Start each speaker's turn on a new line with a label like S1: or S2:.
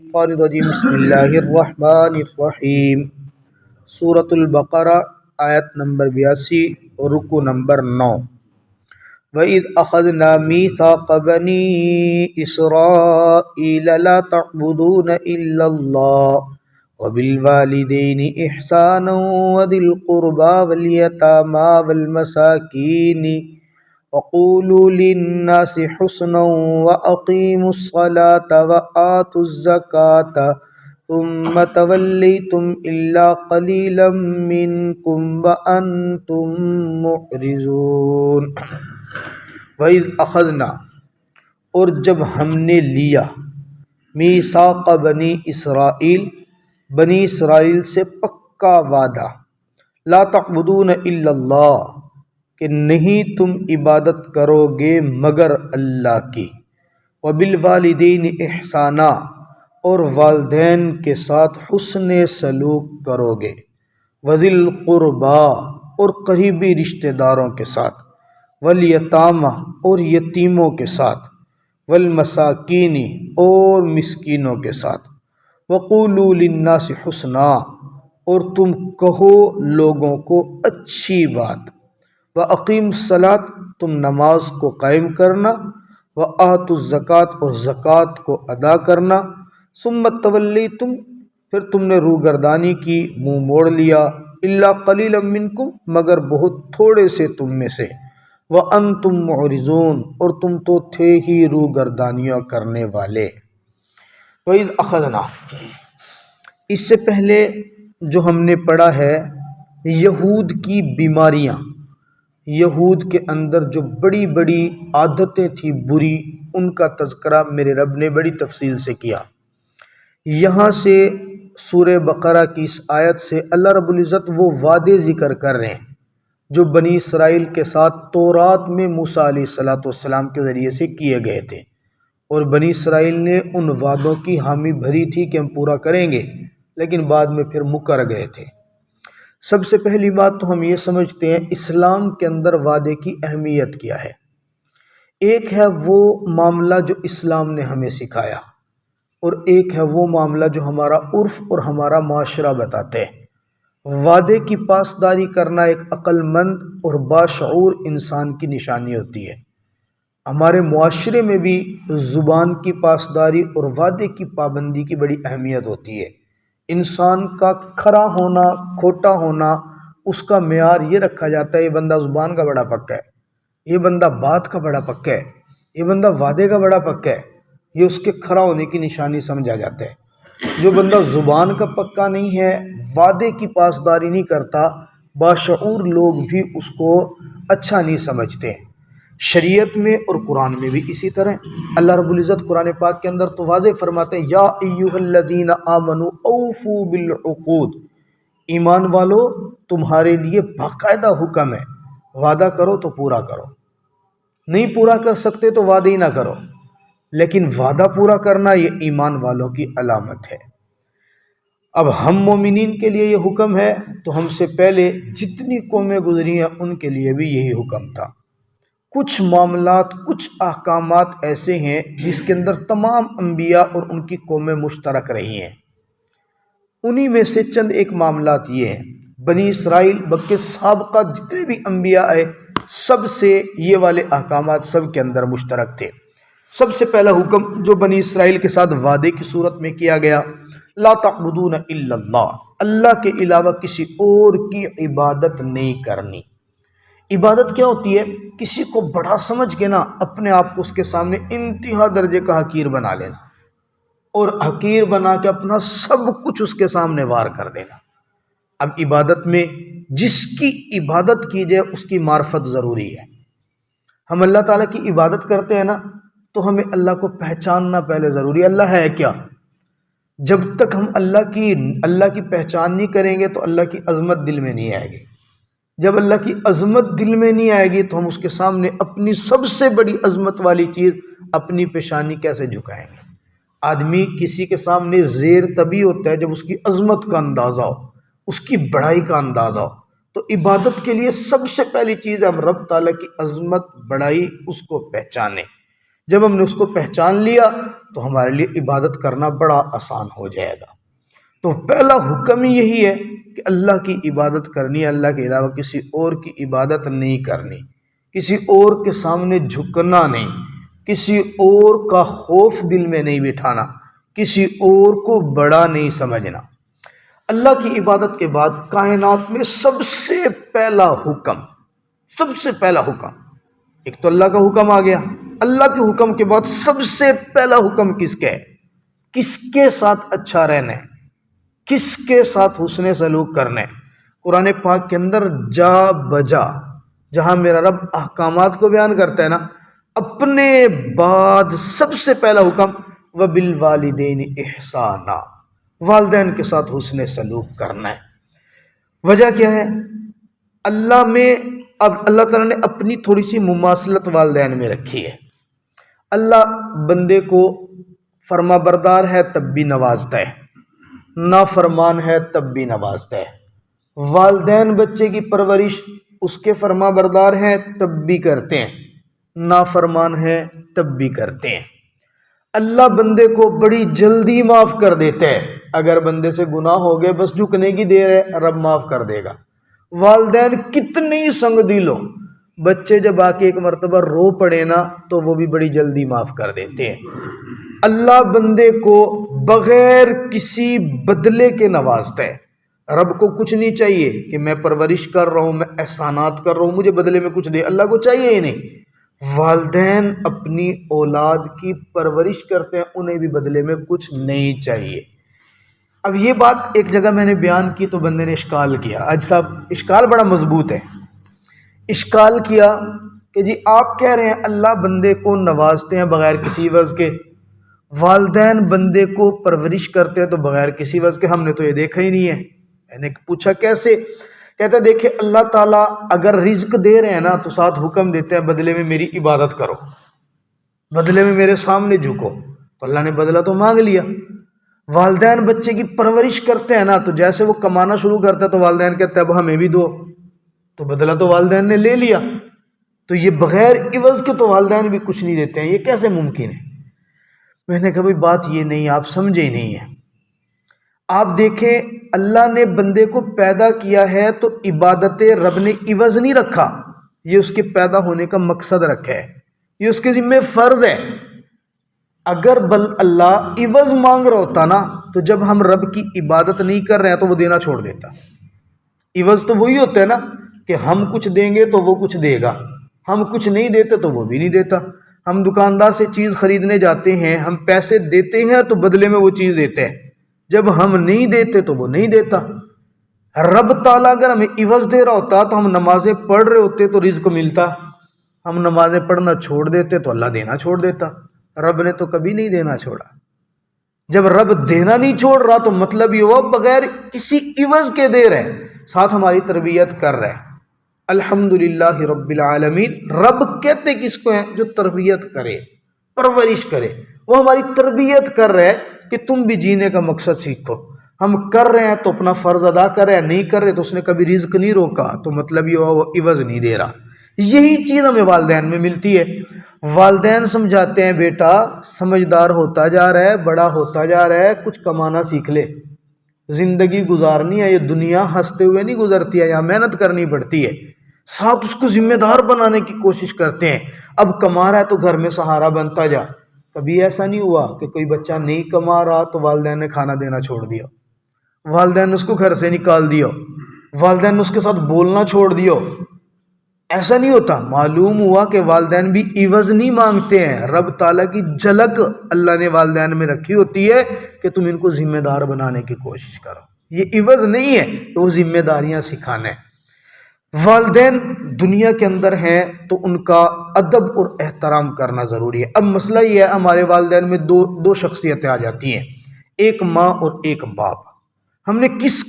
S1: الشیطان الرجیم بسم اللہ الرحمن الرحیم سورۃ البقرہ آیت نمبر 82 اور رکو نمبر 9۔ وَإِذْ أَخَذْنَا مِيثَاقَ بَنِي إِسْرَائِيلَ لَا تَعْبُدُونَ إِلَّا اللَّهَ وَبِالْوَالِدَيْنِ إِحْسَانًا وَذِي الْقُرْبَى وَالْيَتَامَى وَالْمَسَاكِينِ وَقُولُوا لِلنَّاسِ حُسْنًا وَأَقِيمُوا الصَّلَاةَ وَآتُوا الزَّكَاةَ ثُمَّ تَوَلَّيْتُمْ إِلَّا قَلِيلًا مِّنكُمْ وَأَنْتُمْ مُعْرِضُونَ۔ وَإِذْ أَخَذْنَا، اور جب ہم نے لیا، میثاق بنی اسرائیل، بنی اسرائیل سے پکا وعدہ، لا تعبدون الا اللہ، کہ نہیں تم عبادت کرو گے مگر اللہ کی، وبالوالدین احسانا، اور والدین کے ساتھ حسن سلوک کرو گے، وذی القربا، اور قریبی رشتہ داروں کے ساتھ، والیتامى، اور یتیموں کے ساتھ، والمساکین، اور مسکینوں کے ساتھ، وقولوا للناس حسنا، اور تم کہو لوگوں کو اچھی بات، وَأَقِيمُوا الصَّلَاةَ، تم نماز کو قائم کرنا، وَآتُوا الزَّكَاةَ، اور زکوٰۃ کو ادا کرنا، ثُمَّ تَوَلَّيْتُمْ، پھر تم نے روگردانی کی، منہ موڑ لیا، إِلَّا قَلِيلًا مِّنكُمْ، مگر بہت تھوڑے سے تم میں سے، وَأَنْتُمْ مُعْرِضُونَ، اور تم تو تھے ہی روگردانیاں کرنے والے۔ وَإِذْ أَخَذْنَا، اس سے پہلے جو ہم نے پڑھا ہے یہود کی بیماریاں، یہود کے اندر جو بڑی بڑی عادتیں تھیں بری، ان کا تذکرہ میرے رب نے بڑی تفصیل سے کیا۔ یہاں سے سورہ بقرہ کی اس آیت سے اللہ رب العزت وہ وعدے ذکر کر رہے ہیں جو بنی اسرائیل کے ساتھ تورات میں موسیٰ علیہ السلام کے ذریعے سے کیے گئے تھے، اور بنی اسرائیل نے ان وعدوں کی حامی بھری تھی کہ ہم پورا کریں گے، لیکن بعد میں پھر مکر گئے تھے۔ سب سے پہلی بات تو ہم یہ سمجھتے ہیں اسلام کے اندر وعدے کی اہمیت کیا ہے۔ ایک ہے وہ معاملہ جو اسلام نے ہمیں سکھایا، اور ایک ہے وہ معاملہ جو ہمارا عرف اور ہمارا معاشرہ بتاتے ہیں۔ وعدے کی پاسداری کرنا ایک عقل مند اور باشعور انسان کی نشانی ہوتی ہے۔ ہمارے معاشرے میں بھی زبان کی پاسداری اور وعدے کی پابندی کی بڑی اہمیت ہوتی ہے۔ انسان کا کھرا ہونا، کھوٹا ہونا، اس کا معیار یہ رکھا جاتا ہے یہ بندہ زبان کا بڑا پکا ہے، یہ بندہ بات کا بڑا پکا ہے، یہ بندہ وعدے کا بڑا پکا ہے، یہ اس کے کھرا ہونے کی نشانی سمجھا جاتا ہے۔ جو بندہ زبان کا پکا نہیں ہے، وعدے کی پاسداری نہیں کرتا، باشعور لوگ بھی اس کو اچھا نہیں سمجھتے۔ شریعت میں اور قرآن میں بھی اسی طرح اللہ رب العزت قرآن پاک کے اندر تو واضح فرماتے ہیں، یا ایھا الذین آمنوا اوفوا بالعقود، ایمان والو تمہارے لیے باقاعدہ حکم ہے، وعدہ کرو تو پورا کرو، نہیں پورا کر سکتے تو وعدہ ہی نہ کرو، لیکن وعدہ پورا کرنا یہ ایمان والوں کی علامت ہے۔ اب ہم مومنین کے لیے یہ حکم ہے تو ہم سے پہلے جتنی قومیں گزری ہیں ان کے لیے بھی یہی حکم تھا۔ کچھ معاملات، کچھ احکامات ایسے ہیں جس کے اندر تمام انبیاء اور ان کی قومیں مشترک رہی ہیں۔ انہی میں سے چند ایک معاملات یہ ہیں، بنی اسرائیل بلکہ سابقہ جتنے بھی انبیاء آئے سب سے یہ والے احکامات سب کے اندر مشترک تھے۔ سب سے پہلا حکم جو بنی اسرائیل کے ساتھ وعدے کی صورت میں کیا گیا، لا تعبدون الا اللہ، اللہ کے علاوہ کسی اور کی عبادت نہیں کرنی۔ عبادت کیا ہوتی ہے؟ کسی کو بڑا سمجھ کے نا اپنے آپ کو اس کے سامنے انتہا درجے کا حقیر بنا لینا، اور حقیر بنا کے اپنا سب کچھ اس کے سامنے وار کر دینا۔ اب عبادت میں جس کی عبادت کی جائے اس کی معرفت ضروری ہے۔ ہم اللہ تعالیٰ کی عبادت کرتے ہیں نا تو ہمیں اللہ کو پہچاننا پہلے ضروری ہے، اللہ ہے کیا۔ جب تک ہم اللہ کی پہچان نہیں کریں گے تو اللہ کی عظمت دل میں نہیں آئے گی۔ جب اللہ کی عظمت دل میں نہیں آئے گی تو ہم اس کے سامنے اپنی سب سے بڑی عظمت والی چیز اپنی پیشانی کیسے جھکائیں گے۔ آدمی کسی کے سامنے زیر تبھی ہوتا ہے جب اس کی عظمت کا اندازہ ہو، اس کی بڑائی کا اندازہ ہو۔ تو عبادت کے لیے سب سے پہلی چیز ہم رب تعالیٰ کی عظمت، بڑائی، اس کو پہچانیں۔ جب ہم نے اس کو پہچان لیا تو ہمارے لیے عبادت کرنا بڑا آسان ہو جائے گا۔ تو پہلا حکم یہی ہے کہ اللہ کی عبادت کرنی ہے، اللہ کے علاوہ کسی اور کی عبادت نہیں کرنی، کسی اور کے سامنے جھکنا نہیں، کسی اور کا خوف دل میں نہیں بٹھانا، کسی اور کو بڑا نہیں سمجھنا۔ اللہ کی عبادت کے بعد کائنات میں سب سے پہلا حکم ایک تو اللہ کا حکم آ گیا، اللہ کے حکم کے بعد سب سے پہلا حکم کس کا ہے؟ کس کے ساتھ اچھا رہنا ہے، کس کے ساتھ حسن سلوک کرنا ہے۔ قرآن پاک کے اندر جا بجا جہاں میرا رب احکامات کو بیان کرتا ہے نا، اپنے بعد سب سے پہلا حکم وَبِالْوَالِدَيْنِ إِحْسَانًا، والدین کے ساتھ حسن سلوک کرنا ہے۔ وجہ کیا ہے؟ اللہ تعالیٰ نے اپنی تھوڑی سی مماثلت والدین میں رکھی ہے۔ اللہ بندے کو فرما بردار ہے تب بھی نوازتا ہے، نافرمان ہے تب بھی نوازتا ہے۔ والدین بچے کی پرورش اس کے فرما بردار ہیں تب بھی کرتے ہیں، نافرمان ہے تب بھی کرتے ہیں۔ اللہ بندے کو بڑی جلدی معاف کر دیتا ہے، اگر بندے سے گناہ ہو گئے بس جھکنے کی دیر ہے، رب معاف کر دے گا۔ والدین کتنی سنگ دل ہو، بچے جب آ کے ایک مرتبہ رو پڑے نا تو وہ بھی بڑی جلدی معاف کر دیتے ہیں۔ اللہ بندے کو بغیر کسی بدلے کے نوازتا ہے۔ رب کو کچھ نہیں چاہیے کہ میں پرورش کر رہا ہوں، میں احسانات کر رہا ہوں، مجھے بدلے میں کچھ دے، اللہ کو چاہیے ہی نہیں۔ والدین اپنی اولاد کی پرورش کرتے ہیں، انہیں بھی بدلے میں کچھ نہیں چاہیے۔ اب یہ بات ایک جگہ میں نے بیان کی تو بندے نے اشکال کیا، آج صاحب اشکال بڑا مضبوط ہے۔ اشکال کیا کہ جی آپ کہہ رہے ہیں اللہ بندے کو نوازتے ہیں بغیر کسی عوض کے، والدین بندے کو پرورش کرتے ہیں تو بغیر کسی عوض کے، ہم نے تو یہ دیکھا ہی نہیں ہے۔ میں نے پوچھا کیسے؟ کہتا دیکھیں اللہ تعالیٰ اگر رزق دے رہے ہیں نا تو ساتھ حکم دیتے ہیں بدلے میں میری عبادت کرو، بدلے میں میرے سامنے جھکو، تو اللہ نے بدلہ تو مانگ لیا۔ والدین بچے کی پرورش کرتے ہیں نا تو جیسے وہ کمانا شروع کرتا ہے تو والدین کہتے ہیں اب ہمیں بھی دو، تو بدلہ تو والدین نے لے لیا۔ تو یہ بغیر عوض کے تو والدین بھی کچھ نہیں دیتے ہیں، یہ کیسے ممکن ہے؟ میں نے کہا بھائی بات یہ نہیں، آپ سمجھے ہی نہیں ہے۔ آپ دیکھیں اللہ نے بندے کو پیدا کیا ہے تو عبادت رب نے عوض نہیں رکھا، یہ اس کے پیدا ہونے کا مقصد رکھا ہے، یہ اس کے ذمہ فرض ہے۔ اگر اللہ عوض مانگ رہا ہوتا نا تو جب ہم رب کی عبادت نہیں کر رہے ہیں تو وہ دینا چھوڑ دیتا۔ عوض تو وہی ہوتا ہے نا کہ ہم کچھ دیں گے تو وہ کچھ دے گا، ہم کچھ نہیں دیتے تو وہ بھی نہیں دیتا۔ ہم دکاندار سے چیز خریدنے جاتے ہیں، ہم پیسے دیتے ہیں تو بدلے میں وہ چیز دیتے ہیں، جب ہم نہیں دیتے تو وہ نہیں دیتا۔ رب تعالیٰ اگر ہمیں عوض دے رہا ہوتا تو ہم نمازیں پڑھ رہے ہوتے تو رزق ملتا، ہم نمازیں پڑھنا چھوڑ دیتے تو اللہ دینا چھوڑ دیتا۔ رب نے تو کبھی نہیں دینا چھوڑا۔ جب رب دینا نہیں چھوڑ رہا تو مطلب یہ ہوا بغیر کسی عوض کے دے رہے، ساتھ ہماری تربیت کر رہے۔ الحمدللہ رب العالمین، رب کہتے کس کو ہیں؟ جو تربیت کرے، پرورش کرے، وہ ہماری تربیت کر رہے کہ تم بھی جینے کا مقصد سیکھو۔ ہم کر رہے ہیں تو اپنا فرض ادا کر رہے ہیں، نہیں کر رہے تو اس نے کبھی رزق نہیں روکا، تو مطلب یہ ہوا وہ عوض نہیں دے رہا۔ یہی چیز ہمیں والدین میں ملتی ہے۔ والدین سمجھاتے ہیں بیٹا سمجھدار ہوتا جا رہا ہے، بڑا ہوتا جا رہا ہے، کچھ کمانا سیکھ لے، زندگی گزارنی ہے، یہ دنیا ہنستے ہوئے نہیں گزرتی ہے، یہاں محنت کرنی پڑتی ہے۔ ساتھ اس کو ذمہ دار بنانے کی کوشش کرتے ہیں، اب کما رہا ہے تو گھر میں سہارا بنتا جا۔ کبھی ایسا نہیں ہوا کہ کوئی بچہ نہیں کما رہا تو والدین نے کھانا دینا چھوڑ دیا، والدین نے اس کو گھر سے نکال دیا، والدین نے اس کے ساتھ بولنا چھوڑ دیا۔ ایسا نہیں ہوتا۔ معلوم ہوا کہ والدین بھی عوض نہیں مانگتے ہیں، رب تعالیٰ کی جھلک اللہ نے والدین میں رکھی ہوتی ہے کہ تم ان کو ذمہ دار بنانے کی کوشش کرو، یہ عوض نہیں ہے کہ وہ ذمہ داریاں سکھانا ہے۔ والدین دنیا کے اندر ہیں تو ان کا ادب اور احترام کرنا ضروری ہے۔ اب مسئلہ یہ ہے ہمارے والدین میں دو شخصیتیں آ جاتی ہیں، ایک ماں اور ایک باپ۔ ہم نے کس